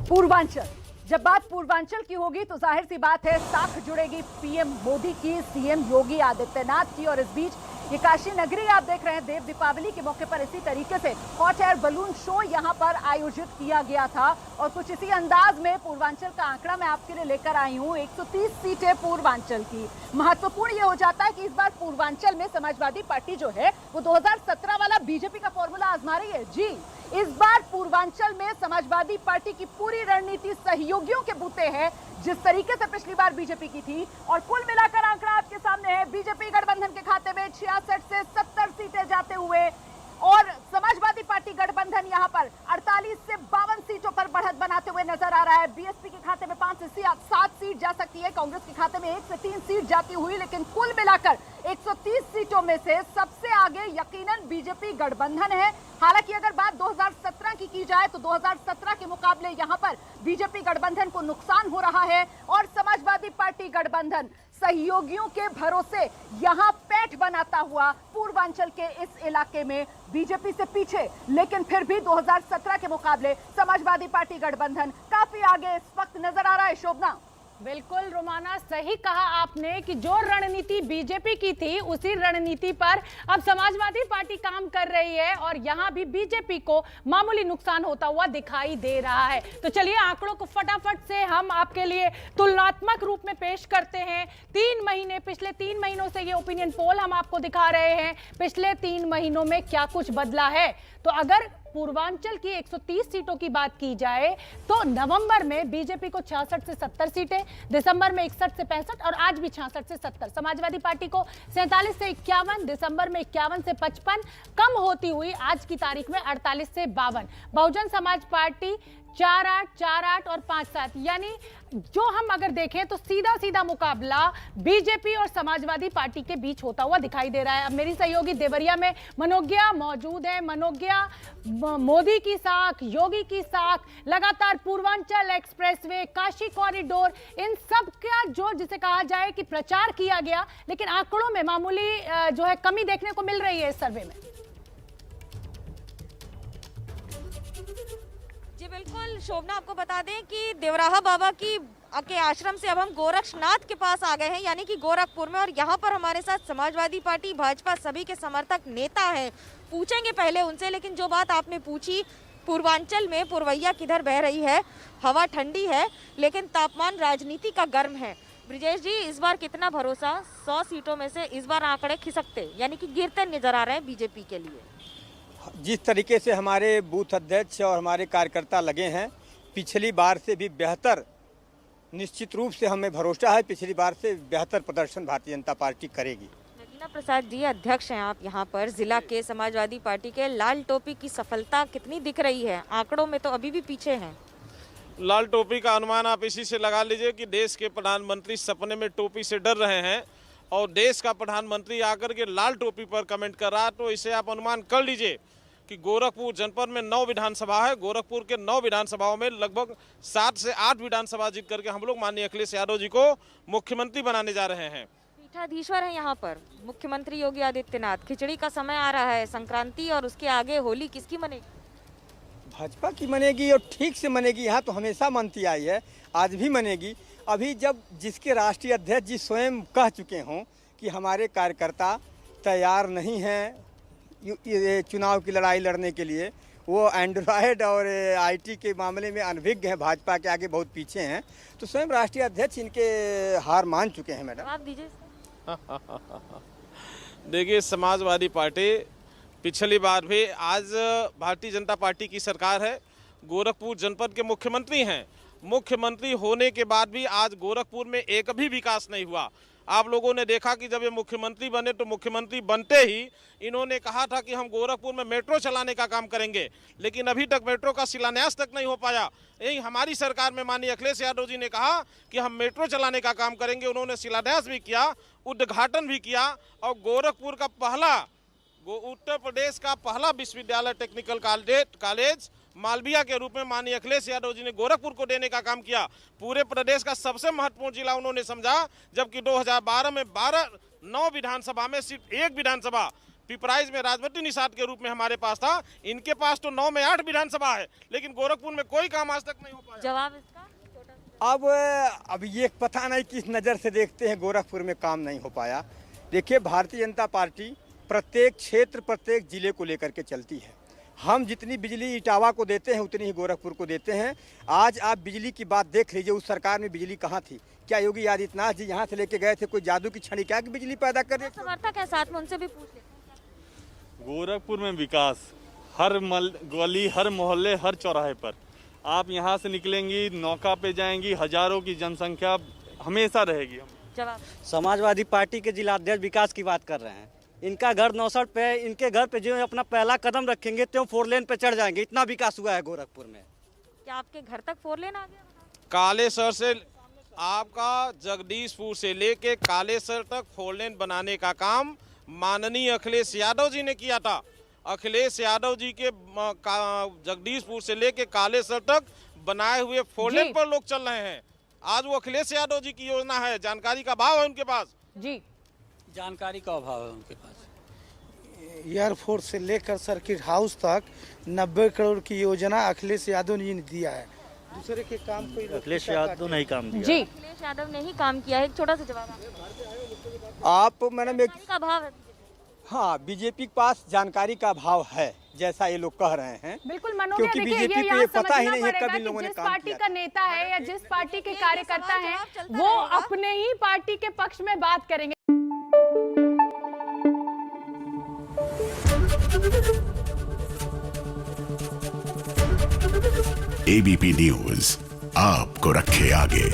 पूर्वांचल, जब बात पूर्वांचल की होगी तो जाहिर सी बात है साख जुड़ेगी पीएम मोदी की, सीएम योगी आदित्यनाथ की। और इस बीच ये काशी नगरी आप देख रहे हैं, देव दीपावली के मौके पर इसी तरीके से हॉट एयर बलून शो यहां पर आयोजित किया गया था। और कुछ इसी अंदाज में पूर्वांचल का आंकड़ा मैं आपके लिए लेकर आई हूं। 130 सीटें पूर्वांचल की। महत्वपूर्ण ये हो जाता है कि इस बार पूर्वांचल में समाजवादी पार्टी जो है वो 2017 वाला बीजेपी का फॉर्मूला आजमा रही है। जी, इस बार पूर्वांचल में समाजवादी पार्टी की पूरी रणनीति सहयोगियों के बूते है, जिस तरीके से पिछली बार बीजेपी की थी। और कुल मिलाकर आंकड़ा आपके सामने है, बीजेपी गठबंधन के खाते में 66 से 70 सीटें जाते हुए और समाजवादी पार्टी गठबंधन यहां पर 48 से 52 सीटों पर बढ़त बनाते हुए नजर आ रहा है। बीएसपी के खाते में 5 से 7 सीट जा सकती है, कांग्रेस के खाते में 1 से 3 सीट जाती हुई, लेकिन कुल मिलाकर 130 सीटों में से सबसे आगे यकीनन बीजेपी गठबंधन है। हालांकि अगर बात 2017 की जाए तो 2017 के मुकाबले यहां पर बीजेपी गठबंधन को नुकसान हो रहा है और समाजवादी पार्टी गठबंधन सहयोगियों के भरोसे यहां पैठ बनाता हुआ पूर्वांचल के इस इलाके में बीजेपी से पीछे, लेकिन फिर भी 2017 के मुकाबले समाजवादी पार्टी गठबंधन काफी आगे इस वक्त नजर आ रहा है। शोभना, बिल्कुल रोमाना, सही कहा आपने कि जो रणनीति बीजेपी की थी उसी रणनीति पर अब समाजवादी पार्टी काम कर रही है और यहां भी बीजेपी को मामूली नुकसान होता हुआ दिखाई दे रहा है। तो चलिए आंकड़ों को फटाफट से हम आपके लिए तुलनात्मक रूप में पेश करते हैं। पिछले 3 महीनों से ये ओपिनियन पोल हम आपको दिखा रहे हैं, पिछले 3 महीनों में क्या कुछ बदला है। तो अगर पूर्वांचल की 130 सीटों की बात की जाए तो नवंबर में बीजेपी को 66 से 70 सीटें, दिसंबर में 61 से 65 और आज भी 66 से 70। समाजवादी पार्टी को 47 से 51, दिसंबर में 51 से 55, कम होती हुई आज की तारीख में 48 से 52। बहुजन समाज पार्टी 48, 48 और 57, यानी जो हम अगर देखें तो सीधा सीधा मुकाबला बीजेपी और समाजवादी पार्टी के बीच होता हुआ दिखाई दे रहा है। अब मेरी सहयोगी देवरिया में मनोज्ञा मौजूद है। मनोज्ञा, मोदी की साख, योगी की साख, लगातार पूर्वांचल एक्सप्रेसवे, काशी कॉरिडोर, इन सब का जो जिसे कहा जाए कि प्रचार किया गया, लेकिन आंकड़ों में मामूली जो है कमी देखने को मिल रही है इस सर्वे में। जी बिल्कुल शोभना, आपको बता दें कि देवराहा बाबा के आश्रम से अब हम गोरक्षनाथ के पास आ गए हैं, यानी कि गोरखपुर में। और यहाँ पर हमारे साथ समाजवादी पार्टी, भाजपा सभी के समर्थक नेता हैं। पूछेंगे पहले उनसे, लेकिन जो बात आपने पूछी, पूर्वांचल में पुरवैया किधर बह रही है, हवा ठंडी है लेकिन तापमान राजनीति का गर्म है। ब्रिजेश जी, इस बार कितना भरोसा, 100 सीटों में से इस बार आंकड़े खिसकते यानी कि गिरते नजर आ रहे हैं बीजेपी के लिए? जिस तरीके से हमारे बूथ अध्यक्ष और हमारे कार्यकर्ता लगे हैं, पिछली बार से भी बेहतर, निश्चित रूप से हमें भरोसा है पिछली बार से बेहतर प्रदर्शन भारतीय जनता पार्टी करेगी। नगीना प्रसाद जी, अध्यक्ष हैं आप यहाँ पर जिला के समाजवादी पार्टी के। लाल टोपी की सफलता कितनी दिख रही है? आंकड़ों में तो अभी भी पीछे हैं। लाल टोपी का अनुमान आप इसी से लगा लीजिए कि देश के प्रधानमंत्री सपने में टोपी से डर रहे हैं और देश का प्रधानमंत्री आकर के लाल टोपी पर कमेंट कर रहा है, तो इसे आप अनुमान कर लीजिए कि गोरखपुर जनपद में 9 विधानसभा है। गोरखपुर के 9 विधानसभाओं में लगभग 7 से 8 विधानसभा जीत करके हम लोग माननीय अखिलेश यादव जी को मुख्यमंत्री बनाने जा रहे हैं। पीठाधीश्वर है यहाँ पर मुख्यमंत्री योगी आदित्यनाथ। खिचड़ी का समय आ रहा है, संक्रांति और उसके आगे होली, किसकी मनेगी? भाजपा की मनेगी और ठीक से मनेगी। यहाँ तो हमेशा मनती आई है, आज भी मनेगी। अभी जब जिसके राष्ट्रीय अध्यक्ष जी स्वयं कह चुके हों कि हमारे कार्यकर्ता तैयार नहीं हैं ये चुनाव की लड़ाई लड़ने के लिए, वो एंड्रॉयड और आईटी के मामले में अनभिज्ञ हैं, भाजपा के आगे बहुत पीछे हैं, तो स्वयं राष्ट्रीय अध्यक्ष इनके हार मान चुके हैं। मैडम आप दीजिए। देखिए, समाजवादी पार्टी पिछली बार भी, आज भारतीय जनता पार्टी की सरकार है, गोरखपुर जनपद के मुख्यमंत्री हैं। मुख्यमंत्री होने के बाद भी आज गोरखपुर में एक भी विकास नहीं हुआ। आप लोगों ने देखा कि जब ये मुख्यमंत्री बने तो मुख्यमंत्री बनते ही इन्होंने कहा था कि हम गोरखपुर में मेट्रो चलाने का काम करेंगे, लेकिन अभी तक मेट्रो का शिलान्यास तक नहीं हो पाया। यही हमारी सरकार में माननीय अखिलेश यादव जी ने कहा कि हम मेट्रो चलाने का काम करेंगे। उन्होंने शिलान्यास भी किया, उद्घाटन भी किया और गोरखपुर का पहला, उत्तर प्रदेश का पहला विश्वविद्यालय टेक्निकल कॉलेज मालविया के रूप में माननीय अखिलेश यादव जी ने गोरखपुर को देने का काम किया। पूरे प्रदेश का सबसे महत्वपूर्ण जिला उन्होंने समझा, जबकि 2012 में 9 विधानसभा में सिर्फ 1 विधानसभा पिपराइज में राजवटी निषाद के रूप में हमारे पास था। इनके पास तो 9 में 8 विधानसभा है, लेकिन गोरखपुर में कोई काम आज तक नहीं हो पाया। जवाब इसका अब ये पता नहीं किस नज़र से देखते हैं गोरखपुर में काम नहीं हो पाया। देखिए, भारतीय जनता पार्टी प्रत्येक क्षेत्र प्रत्येक जिले को लेकर के चलती है। हम जितनी बिजली इटावा को देते हैं उतनी ही गोरखपुर को देते हैं। आज आप बिजली की बात देख लीजिए, उस सरकार में बिजली कहाँ थी? क्या योगी आदित्यनाथ जी यहाँ से लेके गए थे कोई जादू की छड़ी क्या कि बिजली पैदा कर रहे? समर्थक है साथ में, उनसे भी पूछ लेते हैं। गोरखपुर में विकास हर गली, हर मोहल्ले, हर चौराहे पर। आप यहाँ से निकलेंगी, नौका पे जाएंगी, हजारों की जनसंख्या हमेशा रहेगी। जवाब समाजवादी पार्टी के जिलाध्यक्ष विकास की बात कर रहे हैं। इनका घर 69 पे, इनके घर पे जो अपना पहला कदम रखेंगे तो 4 लेन पे चढ़ जाएंगे। इतना विकास हुआ है गोरखपुर में। क्या आपके घर तक 4 लेन आ गया? कालेसर से आपका जगदीशपुर से लेके कालेसर तक 4 लेन बनाने का काम माननीय अखिलेश यादव जी ने किया था। अखिलेश यादव जी के जगदीशपुर से लेके कालेसर तक बनाए हुए 4 लेन पर लोग चल रहे हैं। आज वो अखिलेश यादव जी की योजना है, जानकारी का अभाव है उनके पास। जी, जानकारी का अभाव है उनके पास। एयरफोर्स से लेकर सर्किट हाउस तक 90 करोड़ की योजना अखिलेश यादव जी ने दिया है। दूसरे के काम कोई अखिलेश यादव नहीं काम दिया। जी, अखिलेश यादव ने ही काम किया है। एक छोटा सा जवाब आप मैडम एक का अभाव है। हाँ, बीजेपी के पास जानकारी का अभाव है जैसा ये लोग कह रहे हैं। बिल्कुल मनोज, क्योंकि देखिए बीजेपी ये को यहाँ ये पता ही समझना नहीं है पड़ेगा कब इन कि लोगों ने जिस काम पार्टी किया। का नेता है या जिस पार्टी के कार्यकर्ता सवाल हैं जवाब चलता वो रहेगा। अपने ही पार्टी के पक्ष में बात करेंगे। एबीपी न्यूज आपको रखे आगे।